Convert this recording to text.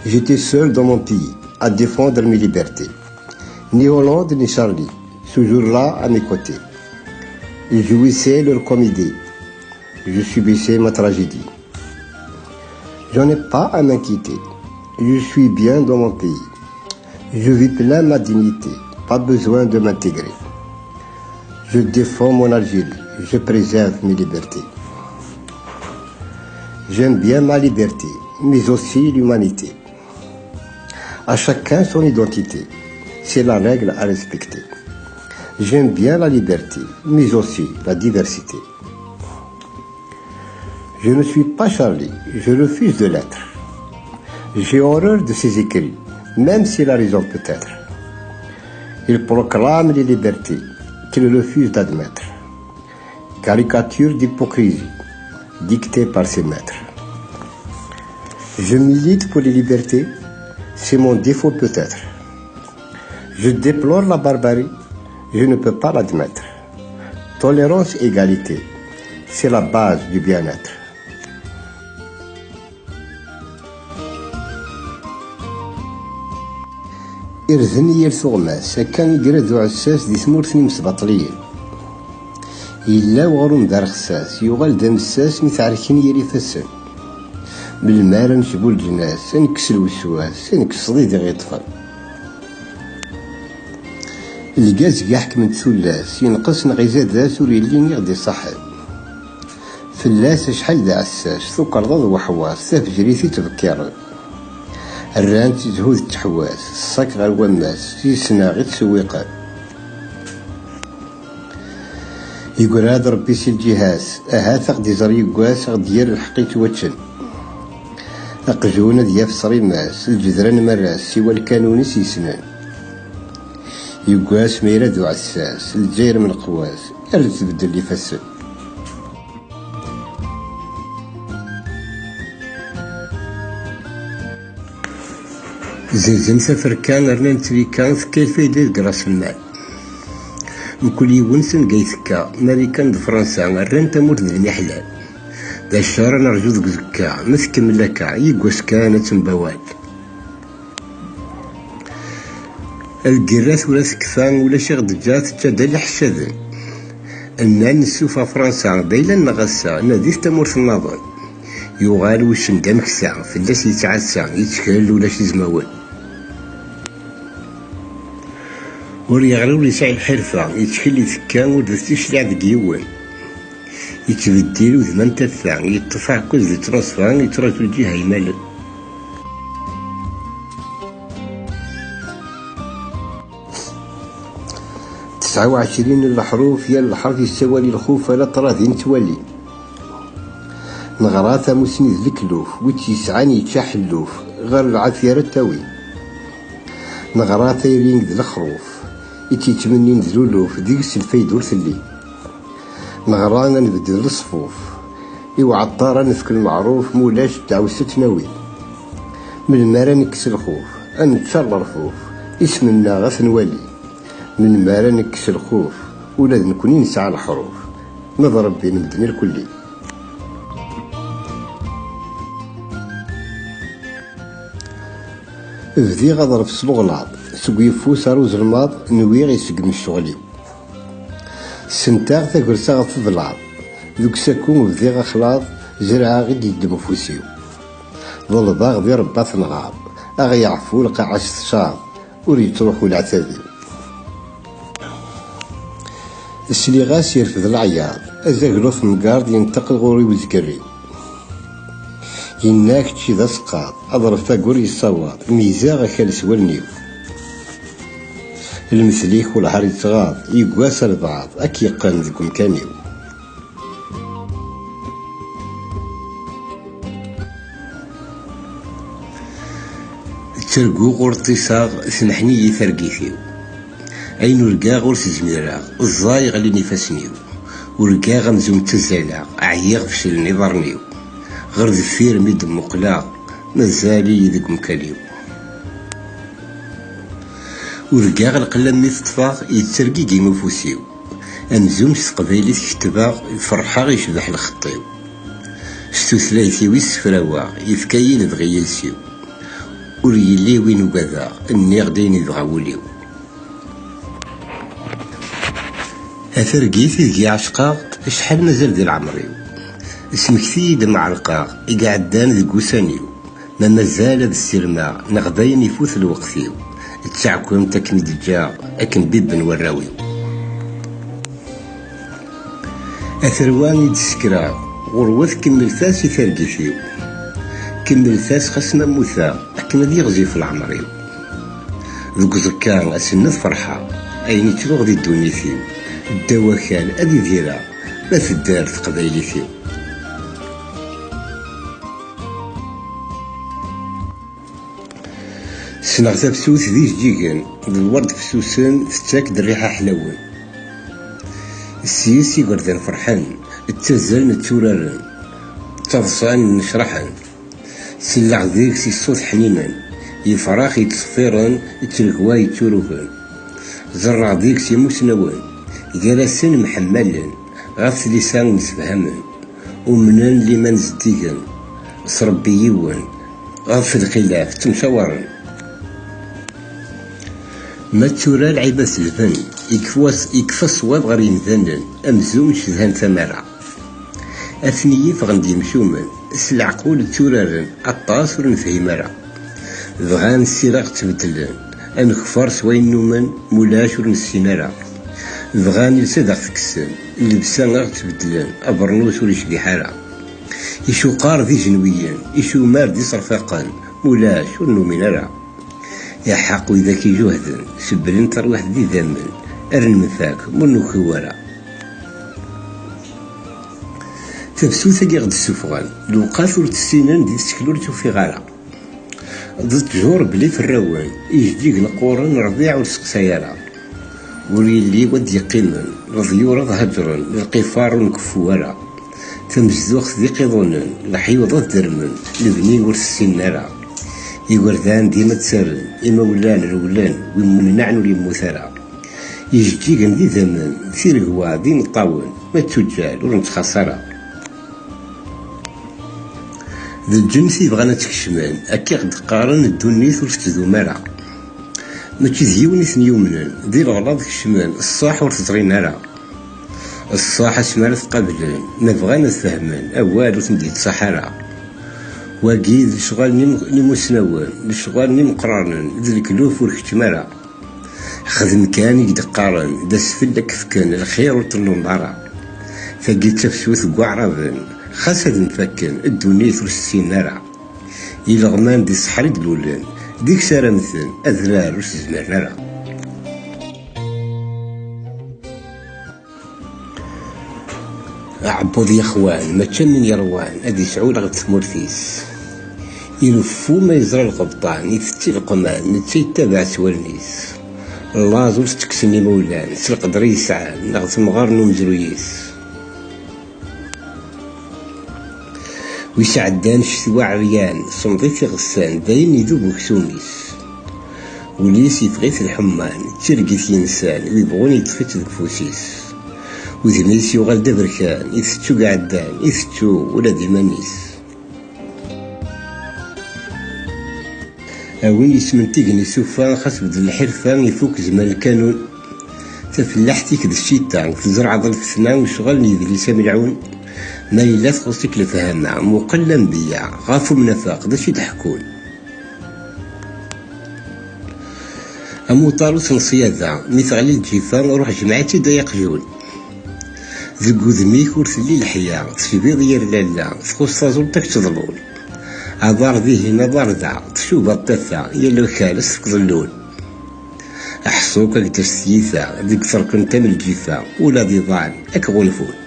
J'étais seul dans mon pays, à défendre mes libertés. Ni Hollande ni Charlie, toujours là à mes côtés. Ils jouissaient leur comédie. Je subissais ma tragédie. Je n'ai pas à m'inquiéter. Je suis bien dans mon pays. Je vis plein ma dignité. Pas besoin de m'intégrer. Je défends mon Algérie. Je préserve mes libertés. J'aime bien ma liberté, mais aussi l'humanité. À chacun son identité. C'est la règle à respecter. J'aime bien la liberté, mais aussi la diversité. Je ne suis pas Charlie, je refuse de l'être. J'ai horreur de ses écrits, même si la raison peut être. Il proclame les libertés qu'il refuse d'admettre. Caricature d'hypocrisie, dictée par ses maîtres. Je milite pour les libertés, c'est mon défaut peut-être. Je déplore la barbarie, je ne peux pas l'admettre. Tolérance et égalité, c'est la base du bien-être. إرزني يرثو غماس كان يقرا عساس دي ثمورتني مسبطليين إلا وغرم دار خساس يغال دام الساس متعركين يري فسن بالمال نشبو الجناس نكس الوسواس نكس صديدي غيطفل القاز يحكم من ثلاث ينقص نغيزات ذا سوري اللي يغدي صاحب فلاس شحال دا عساس ثوك رضض وحواس ثاف جريثي تذكر الران تزهود التحواس الصك غير وماس يسنا غير تسويقان يقول هذا ربي سي الجهاز ثقدي زري قواس غدير الحقيت واتشن أقجون دياف صريماس الجذران مراس سوى الكانوني سيسنان يقواس ميرا دو عساس الجير من قواس أرد تبدل لي فسن زنزن سفر كان رنان تريكان كيف يدير راس المال مكل يونسن قيثكا ماريكان دفرنسا ران تموت ذني حلال دا الشهر نرجو ذك زكا مثكم لكا يقوس كانت مبوال القراث ولا سكفان ولا شي غدجات تجادا لحشاذن أنان نسوفا فرنسا دايلا نغسا ناديث تمورث النظر يغال وشن دامكسا فلاس يتعسى يتكال ولا شي زماوال ور يغرو لي ساعي الحرفة يتكل يتكا ودفتيش لعب ديوان يتبدل وثمان تفا يطفع كوز دي ترانسفا يتراجو الجهة يمال 29 الحروف يا الحرف يستوى الخوف لا طراذين توالي نغراثا مسند الكلوف ويتيسعان يتشاحلوف غير العافية رتاوي نغراثا يرين ذي الخروف يتيتمنين ذلولوف ديكس الفيدور ثلي نغرانا نبدل الصفوف عطارا نفك المعروف مولاش تعوسة ناوي من المارا نكس الخوف نتشر رفوف اسمنا غاث نوالي من مارا نكس الخوف ولا نكوني نسعى الحروف نضرب بين الدنيا الكلي بدي غضرب صبغلاط سقي فوس روز الماض نويغ يسقم الشغلي سنتاغ تاكرسا غف بلاط ذوك ساكون بدي غخلاط زرعا غيد يدم فوسيو ظل ضاغ دي رباط نغاب أغي يعفو لقاعش تشاط وريد تروحو العتادي السلي غاس يرفض العياض أزاقلوف مقارد ينتقل غوري وزكري يناك تشي ذا سقاط أضرب فاقور يصوات ميزاغ كالس والنيو المثليك والعار يتغاض يقواس البعض أكي يقان ذك مكانيو ترقو غورتي صاغ سنحني يثرقيثيو أين ورقا غور سجميرا الزايغ اللي نفاسنيو ورقا غمزوم تزالا أعياغ فشل نظرنيو غير ذفير ميد مقلا مازالي ذك مكانيو ورقاغ القلم مي تطفاغ يترقي كيما فوسيو أمزوم تقبايلي تكتبا فرحا يشبح الخطيو ستوثلايثي ويس فراوا يفكاي لبغي يلسيو ور يلي وين وكذا النيغ داين يبغى وليو أثرقي في ذكي عشقا شحال مازال ديال عمريو اسمكتي دمع القاغ يقعدان ذك وسانيو ما مازال بالسيرما نغداين يفوت الوقتيو تسعكم تاكني دجا اكن بيب نوراويو أثرواني دسكرا غروث كمل فاس يثرقي فيو كمل فاس خاصنا موثا كما ديغزي في العمريو ذوك زكان أسنة فرحة أين تلوغ دي الدنيا فيو الدواكان أدي ديرا ما في الدار تقبايلي فيو سنغ تبسوث ذي جيجن الورد فسوسن تتاك الريحة حلوين السياسي قردان فرحان التزال نتورارن تضصان نشرحن سلع ذيك سي الصوت حنينا يفراخ يتصفيرن يتلقوا يتوروهن زرع ذيك سي مسنوان جلسن محملن غاف لسان نسفهمن ومنن لمن زديقن صربي يوان غاف الخلاف تمشاورن ما تورا العباس الفن يكفى الصواب غير يمثلن أمزوم شذهان ثمرة أثنيي فغندي مشومن العقول تورارن عطاس ور نفهم راه بغان السيراغ تبدلن أنخفر سوين نومن مولاش ور نسينا راه بغان يلسدغ تكسن اللبسان غاغ تبدلن أبرنوس ور يشقي حارة يشو قار ذي جنويا يشو مار دي صرفاقا مولاش ور نومين راه يا حق إذا كي جهد سبرين تروح ذي ذمن أرن مفاك منو خوارا تبسوثا قيغد السفغان لو قاثور تسينان دي تسكلور توفي غارا ضد جور بلي في الروان يجديق نقورن ربيع والسقسايرا وريلي ود يقيمن رضيورا هجرن القفار ونكفوارا تمزدوخ ذي قيضونن لحيوضا درمن لبنين ورسينارا يوردان ديما تسرن إما ولان الولان ويمنعنو ليموثرا يجيكن دي ذمن في رقوا دي نطاون ما تسجال ورنتخسرا ذا الجنسي بغانا تكشمان أكي غد قارن الدنيث ورفتدو مرا ماشي ديونيث نيومنن دي الغلاظ كشمان الصاح ورتزغين راه الصاح اسمارة تقابلن ما بغانا تفهمن أوال وتمدي تصحرا واقيد الشغال نموسنوان الشغال نمقرارن ذي الكلوف وركتمارا خدم كان يدقارن دا سفلك فكان الخير وطلون دارا فقيت تفسوث قعرابن خاصة نفكن الدنيا ورسين نارا يلغمان دي صحري دلولن ديك سارة مثل أذرار وسزمر نارا عبود يا اخوان ما كان من يروان ادي سعود غد ثمورثيس يلفو ما يزرى القبطان يفتي القمان نتيتابع سوالنيس الله زول تكسني مولان سلقدر يسعى نغث مغار نومزرويس ويسعدان شتوا عريان صمضيت غسان باين يذوب كسوميس وليس يفغيث الحمان ترقيت ينسان ويبغون يطفيت الكفوسيس وذميس يغال دبركان يثتو قعدان يثتو ولا ديمانيس أوي يسمنتيقني سوفان خاص بدل الحرفان يفوك زمان الكانون تفلحتي كد الشيطان في زرع ظل في ثنان وشغل نيذ لسام العون ما إلا تخصك لفهمنا مقلم بيا غافو منافاق داش يضحكون أمو طاروس نصيادة مثغلي الجيفان روح جمعتي ضيق جون ذقو ذميك ورثلي الحياة تشبيض ير لالا تخص زولتك تظلول عبار ذي هنا باردا تشوف الطفة يلو خالص تظلول أحصوك تستيثا ذيك تركن تم الجيفة ولا ذي ضان أك غنفون